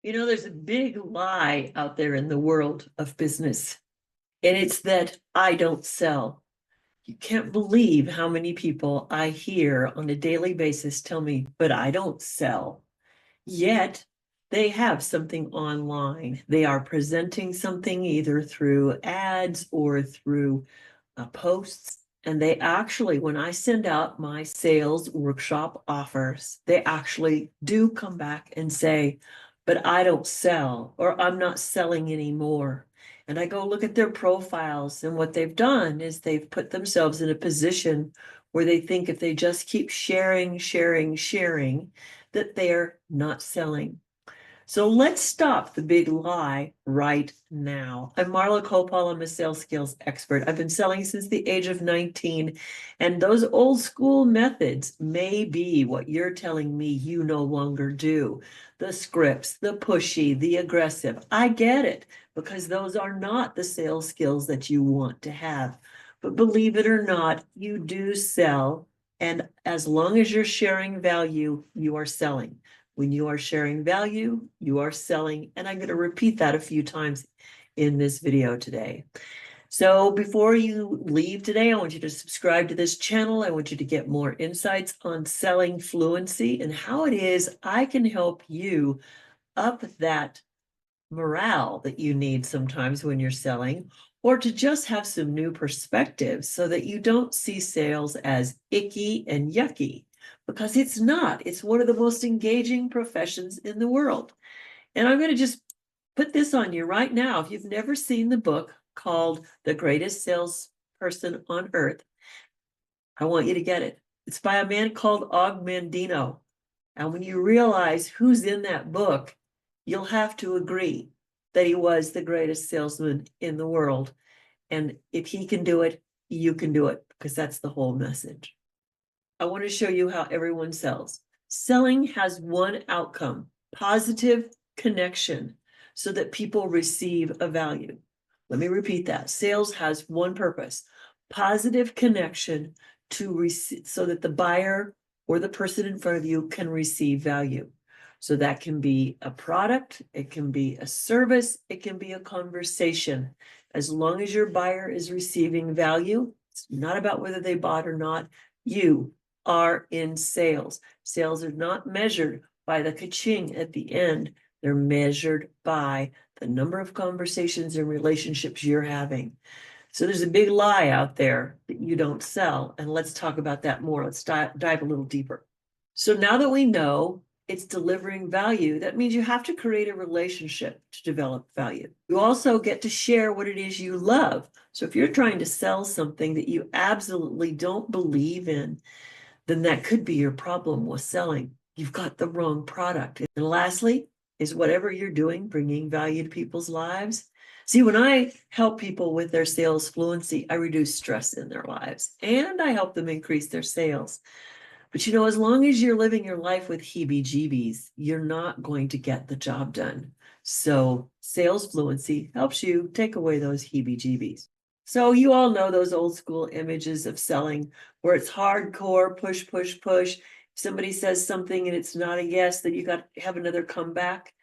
There's a big lie out there in the world of business, and it's that I don't sell. You can't believe how many people I hear on a daily basis tell me, but I don't sell. Yet they have something online. They are presenting something either through ads or through posts. And they actually, when I send out my sales workshop offers, they actually do come back and say, but I don't sell, or I'm not selling anymore. And I go look at their profiles, and what they've done is they've put themselves in a position where they think if they just keep sharing, that they're not selling. So let's stop the big lie right now. I'm Marla Koupal. I'm a sales skills expert. I've been selling since the age of 19, and those old school methods may be what you're telling me you no longer do. The scripts, the pushy, the aggressive. I get it, because those are not the sales skills that you want to have. But believe it or not, you do sell. And as long as you're sharing value, you are selling. When you are sharing value, you are selling. And I'm going to repeat that a few times in this video today. So before you leave today, I want you to subscribe to this channel. I want you to get more insights on selling fluency and how it is I can help you up that morale that you need sometimes when you're selling, or to just have some new perspectives so that you don't see sales as icky and yucky, because it's not. It's one of the most engaging professions in the world. And I'm going to just put this on you right now. If you've never seen the book called The Greatest Salesperson on Earth, I want you to get it. It's by a man called Og Mandino. And when you realize who's in that book, you'll have to agree that he was the greatest salesman in the world. And if he can do it, you can do it, because that's the whole message. I want to show you how everyone sells. Selling has one outcome: positive connection, so that people receive a value. Let me repeat that. Sales has one purpose: positive connection to receive, so that the buyer or the person in front of you can receive value. So that can be a product, it can be a service, it can be a conversation. As long as your buyer is receiving value, it's not about whether they bought or not. You are in sales. Sales are not measured by the ka-ching at the end. They're measured by the number of conversations and relationships you're having. So there's a big lie out there that you don't sell. And let's talk about that more. Let's dive a little deeper. So now that we know it's delivering value, that means you have to create a relationship to develop value. You also get to share what it is you love. So if you're trying to sell something that you absolutely don't believe in, then that could be your problem with selling. You've got the wrong product. And lastly, is whatever you're doing bringing value to people's lives? See, when I help people with their sales fluency, I reduce stress in their lives and I help them increase their sales. But as long as you're living your life with heebie-jeebies, you're not going to get the job done. So sales fluency helps you take away those heebie-jeebies. So you all know those old school images of selling where it's hardcore, push, push, push. If somebody says something and it's not a yes, then you got to have another comeback.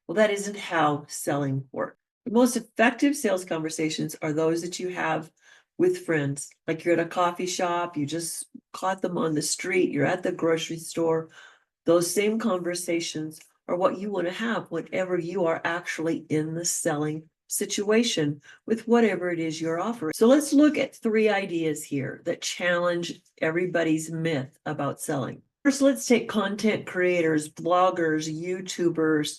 Well, that isn't how selling works. The most effective sales conversations are those that you have with friends. Like you're at a coffee shop, you just caught them on the street, you're at the grocery store. Those same conversations are what you want to have whenever you are actually in the selling situation with whatever it is you're offering. So let's look at 3 ideas here that challenge everybody's myth about selling. First, let's take content creators, bloggers, YouTubers,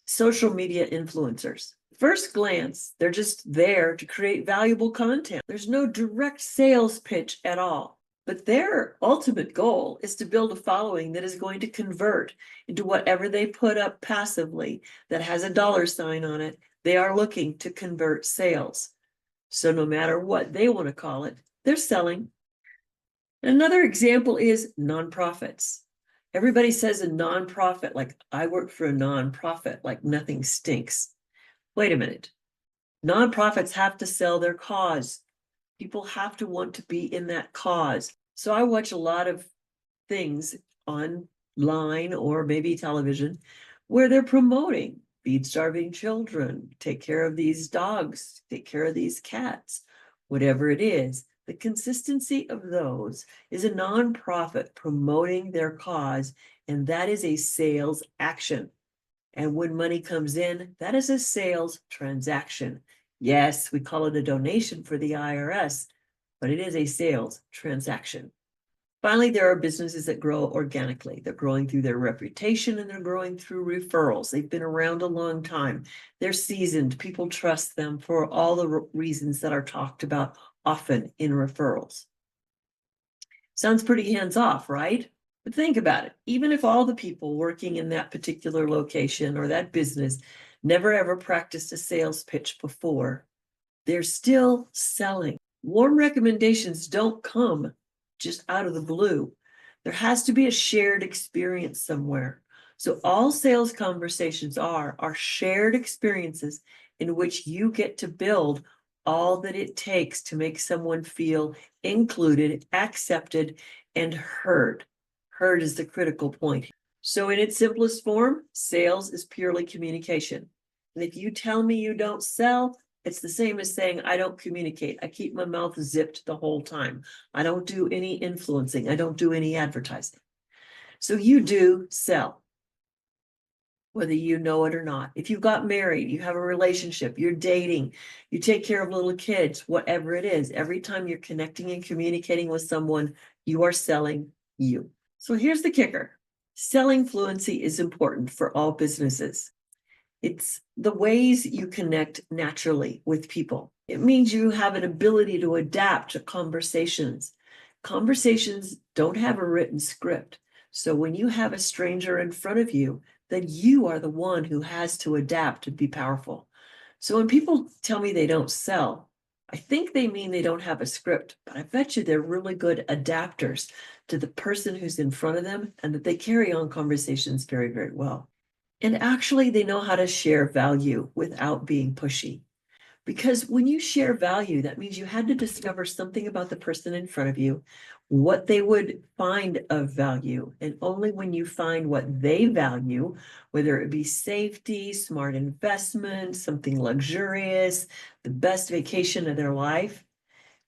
social media influencers. First glance, they're just there to create valuable content. There's no direct sales pitch at all. But their ultimate goal is to build a following that is going to convert into whatever they put up passively that has a dollar sign on it. They are looking to convert sales. So no matter what they want to call it, they're selling. Another example is nonprofits. Everybody says a nonprofit, like I work for a nonprofit, like nothing stinks. Wait a minute. Nonprofits have to sell their cause. People have to want to be in that cause. So I watch a lot of things online or maybe television where they're promoting feed starving children, take care of these dogs, take care of these cats, whatever it is. The consistency of those is a nonprofit promoting their cause, and that is a sales action. And when money comes in, that is a sales transaction. Yes, we call it a donation for the IRS, but it is a sales transaction. Finally, there are businesses that grow organically. They're growing through their reputation and they're growing through referrals. They've been around a long time. They're seasoned. People trust them for all the reasons that are talked about often in referrals. Sounds pretty hands-off, right? But think about it. Even if all the people working in that particular location or that business never ever practiced a sales pitch before, they're still selling. Warm recommendations don't come just out of the blue. There has to be a shared experience somewhere. So all sales conversations are shared experiences in which you get to build all that it takes to make someone feel included, accepted, and heard. Heard is the critical point. So in its simplest form, sales is purely communication. And if you tell me you don't sell, it's the same as saying, I don't communicate. I keep my mouth zipped the whole time. I don't do any influencing. I don't do any advertising. So you do sell, whether you know it or not. If you got married, you have a relationship, you're dating, you take care of little kids, whatever it is, every time you're connecting and communicating with someone, you are selling you. So here's the kicker. Selling fluency is important for all businesses. It's the ways you connect naturally with people. It means you have an ability to adapt to conversations. Conversations don't have a written script. So when you have a stranger in front of you, then you are the one who has to adapt to be powerful. So when people tell me they don't sell, I think they mean they don't have a script, but I bet you they're really good adapters to the person who's in front of them and that they carry on conversations very, very well. And actually, they know how to share value without being pushy. Because when you share value, that means you had to discover something about the person in front of you, what they would find of value. And only when you find what they value, whether it be safety, smart investment, something luxurious, the best vacation of their life,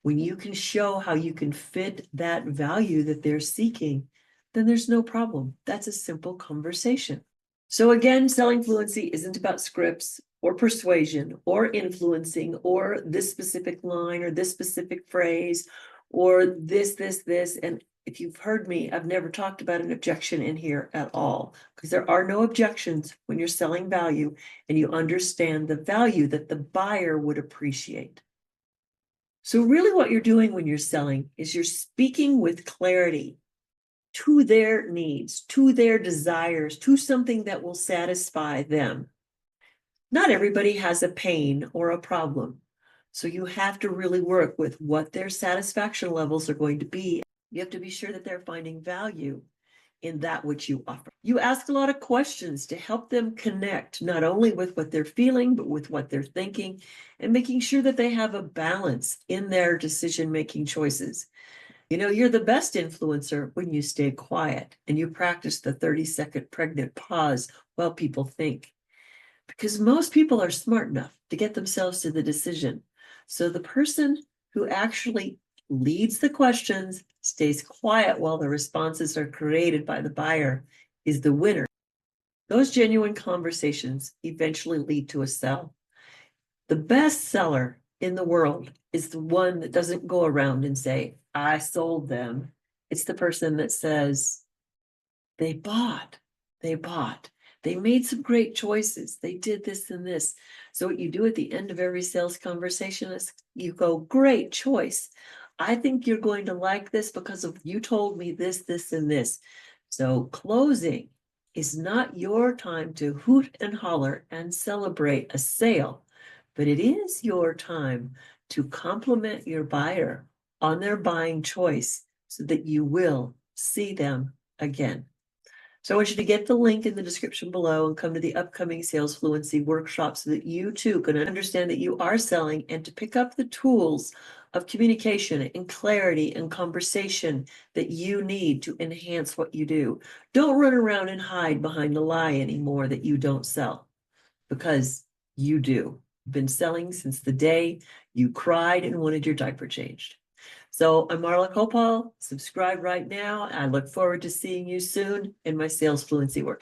when you can show how you can fit that value that they're seeking, then there's no problem. That's a simple conversation. So again, selling fluency isn't about scripts or persuasion or influencing or this specific line or this specific phrase or this. And if you've heard me, I've never talked about an objection in here at all, because there are no objections when you're selling value and you understand the value that the buyer would appreciate. So really what you're doing when you're selling is you're speaking with clarity to their needs, to their desires, to something that will satisfy them. Not everybody has a pain or a problem. So you have to really work with what their satisfaction levels are going to be. You have to be sure that they're finding value in that which you offer. You ask a lot of questions to help them connect, not only with what they're feeling, but with what they're thinking, and making sure that they have a balance in their decision-making choices. You know, you're the best influencer when you stay quiet and you practice the 30-second pregnant pause while people think. Because most people are smart enough to get themselves to the decision. So the person who actually leads the questions, stays quiet while the responses are created by the buyer, is the winner. Those genuine conversations eventually lead to a sell. The best seller in the world is the one that doesn't go around and say, I sold them. It's the person that says, they bought. They made some great choices. They did this and this. So what you do at the end of every sales conversation is you go, great choice. I think you're going to like this because of you told me this, and this. So closing is not your time to hoot and holler and celebrate a sale, but it is your time to compliment your buyer on their buying choice so that you will see them again. So I want you to get the link in the description below and come to the upcoming Sales Fluency workshop so that you too can understand that you are selling and to pick up the tools of communication and clarity and conversation that you need to enhance what you do. Don't run around and hide behind the lie anymore that you don't sell, because you do. You've been selling since the day you cried and wanted your diaper changed. So I'm Marla Koupal. Subscribe right now. I look forward to seeing you soon in my Sales Fluency workshop.